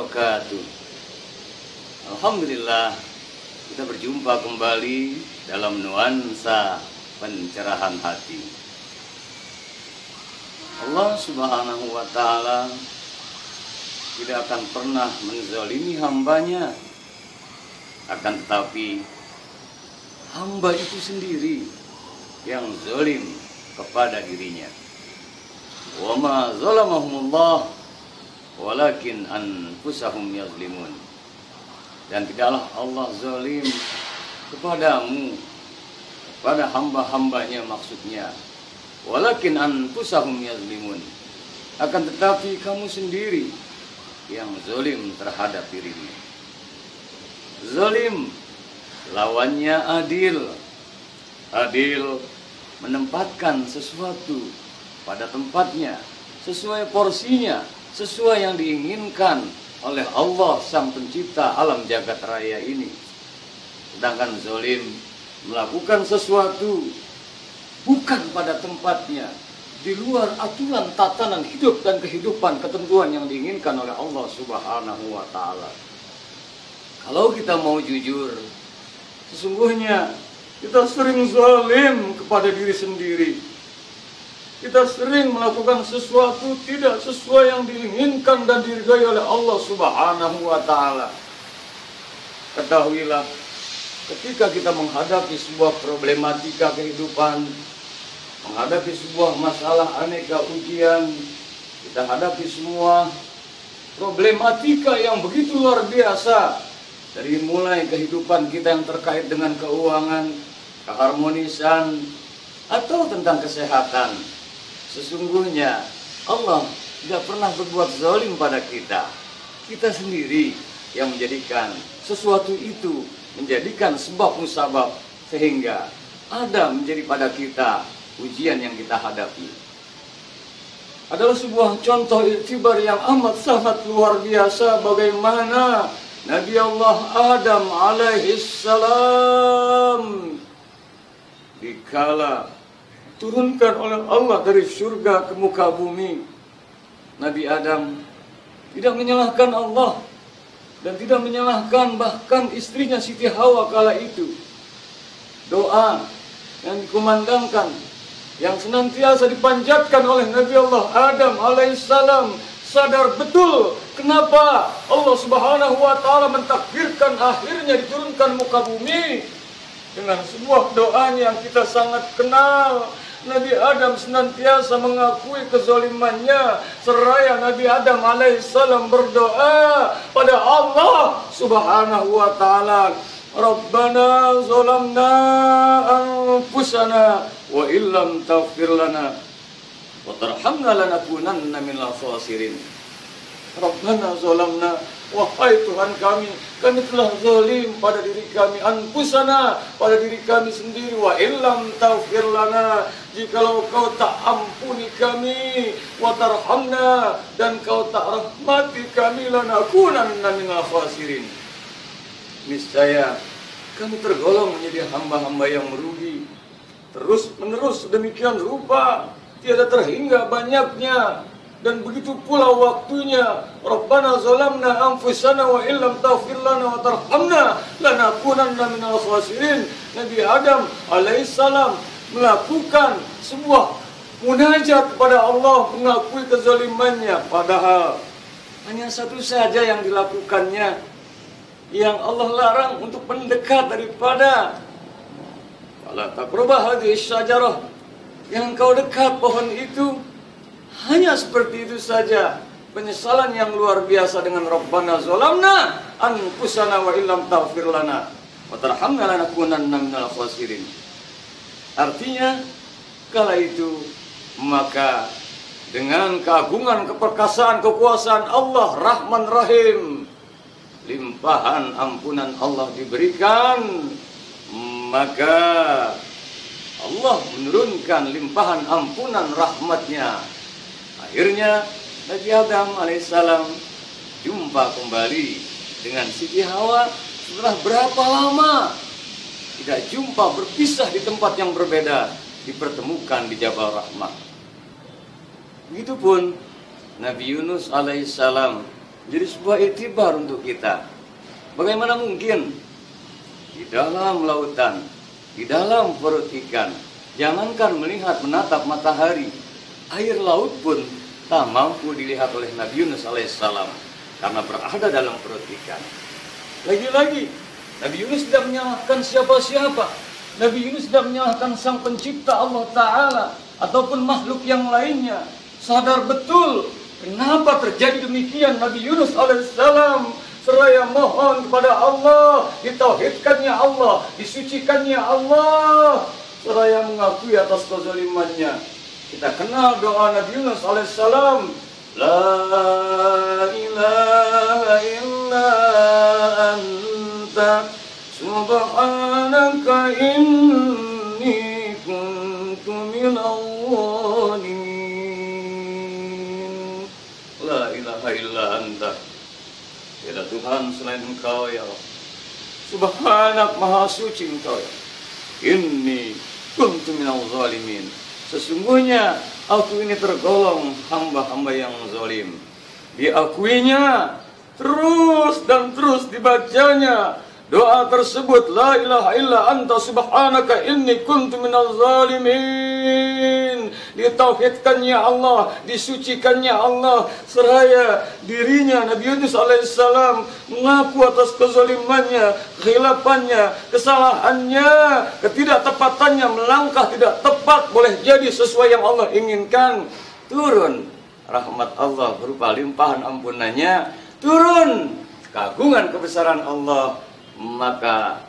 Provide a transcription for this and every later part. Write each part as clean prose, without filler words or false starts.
wabarakatuh. Alhamdulillah, kita berjumpa kembali dalam nuansa pencerahan hati. Allah Subhanahu wa Ta'ala tidak akan pernah menzalimi hambanya, akan tetapi hamba itu sendiri yang zalim kepada dirinya. Wa ma zalamahumullah walakin anfusahum yazlimun. Dan tidaklah Allah zalim kepadamu, kepada hamba-hambanya maksudnya. Walakin anfusahum yazlimun. Akan tetapi kamu sendiri yang zalim terhadap dirimu. Zalim lawannya adil. Adil menempatkan sesuatu pada tempatnya, sesuai porsinya, sesuai yang diinginkan oleh Allah Sang Pencipta alam jagat raya ini. Sedangkan zalim melakukan sesuatu bukan pada tempatnya, di luar aturan tatanan hidup dan kehidupan ketentuan yang diinginkan oleh Allah Subhanahu wa Ta'ala. Kalau kita mau jujur, sesungguhnya kita sering zalim kepada diri sendiri. Kita sering melakukan sesuatu tidak sesuai yang diinginkan dan diridhai oleh Allah Subhanahu wa Ta'ala. Ketahuilah, ketika kita menghadapi sebuah problematika kehidupan, menghadapi sebuah masalah aneka ujian, kita hadapi semua problematika yang begitu luar biasa. Dari mulai kehidupan kita yang terkait dengan keuangan, keharmonisan, atau tentang kesehatan. Sesungguhnya Allah tidak pernah berbuat zalim pada kita. Kita sendiri yang menjadikan sesuatu itu, menjadikan sebab musabab, sehingga ada menjadi pada kita ujian yang kita hadapi. Adalah sebuah contoh iktibar yang amat sangat luar biasa bagaimana Nabi Allah Adam alaihissalam dikala turunkan oleh Allah dari surga ke muka bumi, Nabi Adam tidak menyalahkan Allah dan tidak menyalahkan bahkan istrinya Siti Hawa kala itu. Doa yang dikumandangkan, yang senantiasa dipanjatkan oleh Nabi Allah Adam alaihissalam, sadar betul kenapa Allah Subhanahu wa Ta'ala mentakdirkan akhirnya diturunkan muka bumi dengan sebuah doanya yang kita sangat kenal. Nabi Adam senantiasa mengakui kezalimannya, seraya Nabi Adam alaihissalam berdoa pada Allah Subhanahu wa Ta'ala, Rabbana zalamna anfusana wa illam taghfir lana wa tarhamna lanakunanna minal khasirin. Rabbana zalamna, wahai Tuhan kami telah zalim pada diri kami, anfusana, pada diri kami sendiri, wa illam taghfir lana, jikalau kau tak ampuni kami, wa tarhamna, dan kau tak rahmati kami, lanakunanna minal khasirin. Niscaya kami tergolong menjadi hamba-hamba yang merugi. Terus menerus demikian rupa, tiada terhingga banyaknya. Dan begitu pula waktunya, Rabbana zalamna anfusana wa illam taghfir lana wa tarhamna lanakunanna minal khasirin. Nabi Adam alaihissalam melakukan sebuah munajat kepada Allah, mengakui kezalimannya, padahal hanya satu saja yang dilakukannya, yang Allah larang untuk mendekat daripada. Fala taqrabah hadhihi syajarah, yang kau dekat pohon itu. Hanya seperti itu saja. Penyesalan yang luar biasa dengan Rabbana zalamna anfusana wa illam taghfir lana wa tarhamna lanakunanna minal khasirin. Artinya kala itu maka dengan keagungan, keperkasaan, kekuasaan Allah Rahman Rahim, limpahan ampunan Allah diberikan, maka Allah menurunkan limpahan ampunan rahmatnya. Akhirnya Nabi Adam alaihissalam jumpa kembali dengan Siti Hawa setelah berapa lama tidak jumpa, berpisah di tempat yang berbeda, dipertemukan di Jabal Rahmah. Begitupun Nabi Yunus alaihissalam Jadi sebuah iktibar untuk kita. Bagaimana mungkin di dalam lautan, di dalam perut ikan, jangankan melihat menatap matahari, air laut pun tak mampu dilihat oleh Nabi Yunus alaihissalam karena berada dalam perut ikan. Lagi-lagi Nabi Yunus tidak menyalahkan siapa-siapa. Nabi Yunus tidak menyalahkan sang pencipta Allah Ta'ala ataupun makhluk yang lainnya. Sadar betul kenapa terjadi demikian. Nabi Yunus alaihissalam seraya mohon kepada Allah, ditauhidkannya Allah, disucikannya Allah, seraya mengakui atas kezalimannya. Kita kenal doa Nabi Yunus alaihissalam, La ilaha illa anta subhanaka inni kuntu minal zalimin. La ilaha illa anta, tiada Tuhan selain Engkau ya Allah. Subhanak, maha suci Engkau ya. Inni kuntu minal zalimin. Sesungguhnya aku ini tergolong hamba-hamba yang zalim. Diakuinya terus dan terus dibacanya doa tersebut, la ilaha illa anta subhanaka inni kuntu minal zalimin. Ditauhidkannya Allah, disucikannya Allah, seraya dirinya Nabi Yunus alaihissalam mengaku atas kezalimannya, khilafannya, kesalahannya, ketidaktepatannya, melangkah tidak tepat, boleh jadi sesuai yang Allah inginkan. Turun rahmat Allah berupa limpahan ampunannya, turun keagungan kebesaran Allah, maka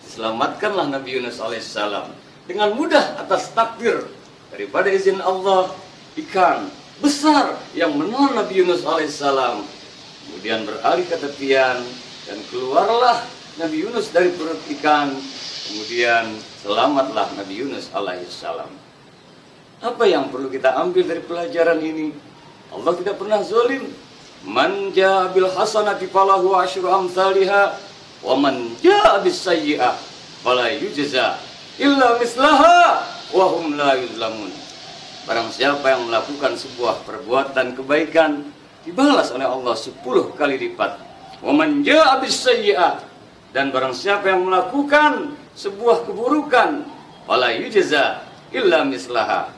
selamatkanlah Nabi Yunus alaihissalam dengan mudah atas takdir. Daripada izin Allah, ikan besar yang menelan Nabi Yunus alaihissalam kemudian beralih ke tepian, dan keluarlah Nabi Yunus dari perut ikan. Kemudian selamatlah Nabi Yunus alaihissalam. Apa yang perlu kita ambil dari pelajaran ini? Allah tidak pernah zalim. Man jaa bil hasanati falahu asyru amsalihha wa man jaa bis sayyi'ah fala yujza illa mislaha wa hum la yuzlamun. Barang siapa yang melakukan sebuah perbuatan kebaikan, dibalas oleh Allah 10 kali lipat. Wa man jaa bis sayyi'ah, dan barang siapa yang melakukan sebuah keburukan, fala yujza illa mislaha,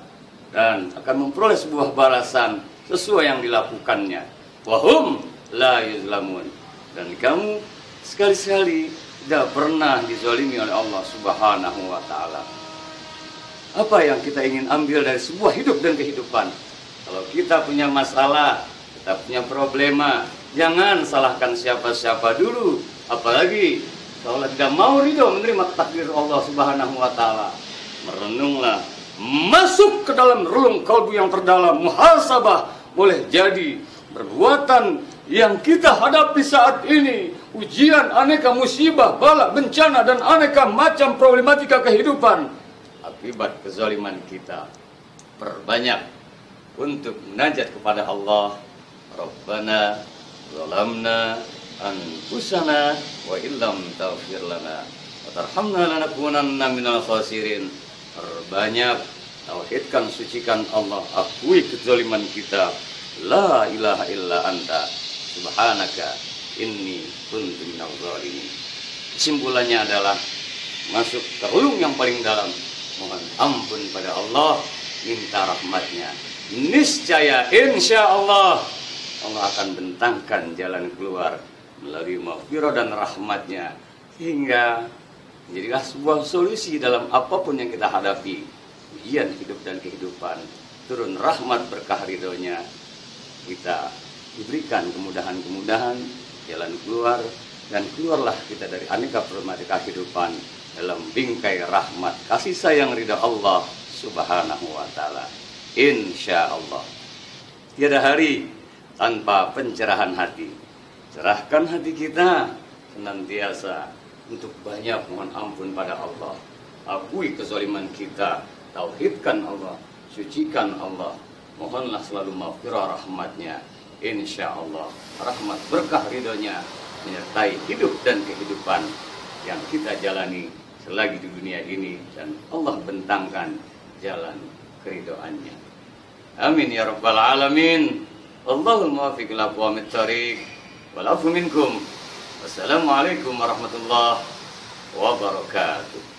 dan akan memperoleh sebuah balasan sesuai yang dilakukannya. Wa hum la yuzlamun, dan kamu sekali-sekali tidak pernah dizalimi oleh Allah Subhanahu wa Ta'ala. Apa yang kita ingin ambil dari sebuah hidup dan kehidupan? Kalau kita punya masalah, kita punya problema, jangan salahkan siapa-siapa dulu. Apalagi kalau tidak mau ridho menerima takdir Allah Subhanahu wa Ta'ala. Merenunglah, masuk ke dalam relung kalbu yang terdalam, muhasabah. Boleh jadi perbuatan yang kita hadapi saat ini, ujian, aneka musibah, bala, bencana, dan aneka macam problematika kehidupan, akibat kezaliman kita. Perbanyak untuk munajat kepada Allah. Rabbana zalamna anfusana wa illam taghfir lana wa tarhamna lanakunanna minal khasirin. Perbanyak tauhidkan, sucikan Allah, akui kezaliman kita. La ilaha illa anta subhanaka inni kuntu minal zalimin. Kesimpulannya adalah masuk ke relung yang paling dalam, mohon ampun pada Allah, minta rahmatnya. Niscaya insya Allah Allah akan bentangkan jalan keluar melalui maghfirah dan rahmatnya, hingga menjadilah sebuah solusi dalam apapun yang kita hadapi, ujian hidup dan kehidupan. Turun rahmat berkah ridhonya, kita diberikan kemudahan-kemudahan, jalan keluar, dan keluarlah kita dari aneka problematika kehidupan dalam bingkai rahmat, kasih sayang, ridha Allah Subhanahu wa Ta'ala. Insya Allah tiada hari tanpa pencerahan hati. Cerahkan hati kita senantiasa untuk banyak mohon ampun pada Allah. Akui kezaliman kita, tauhidkan Allah, sucikan Allah, mohonlah selalu maghfirah rahmatnya. Insya Allah rahmat berkah ridhonya menyertai hidup dan kehidupan yang kita jalani selagi di dunia ini, dan Allah bentangkan jalan keridhoannya. Amin ya rabbal alamin. Allahul muwaffiq ila aqwamit thariq. wal 'afwu minkum. Wassalamualaikum warahmatullahi wabarakatuh.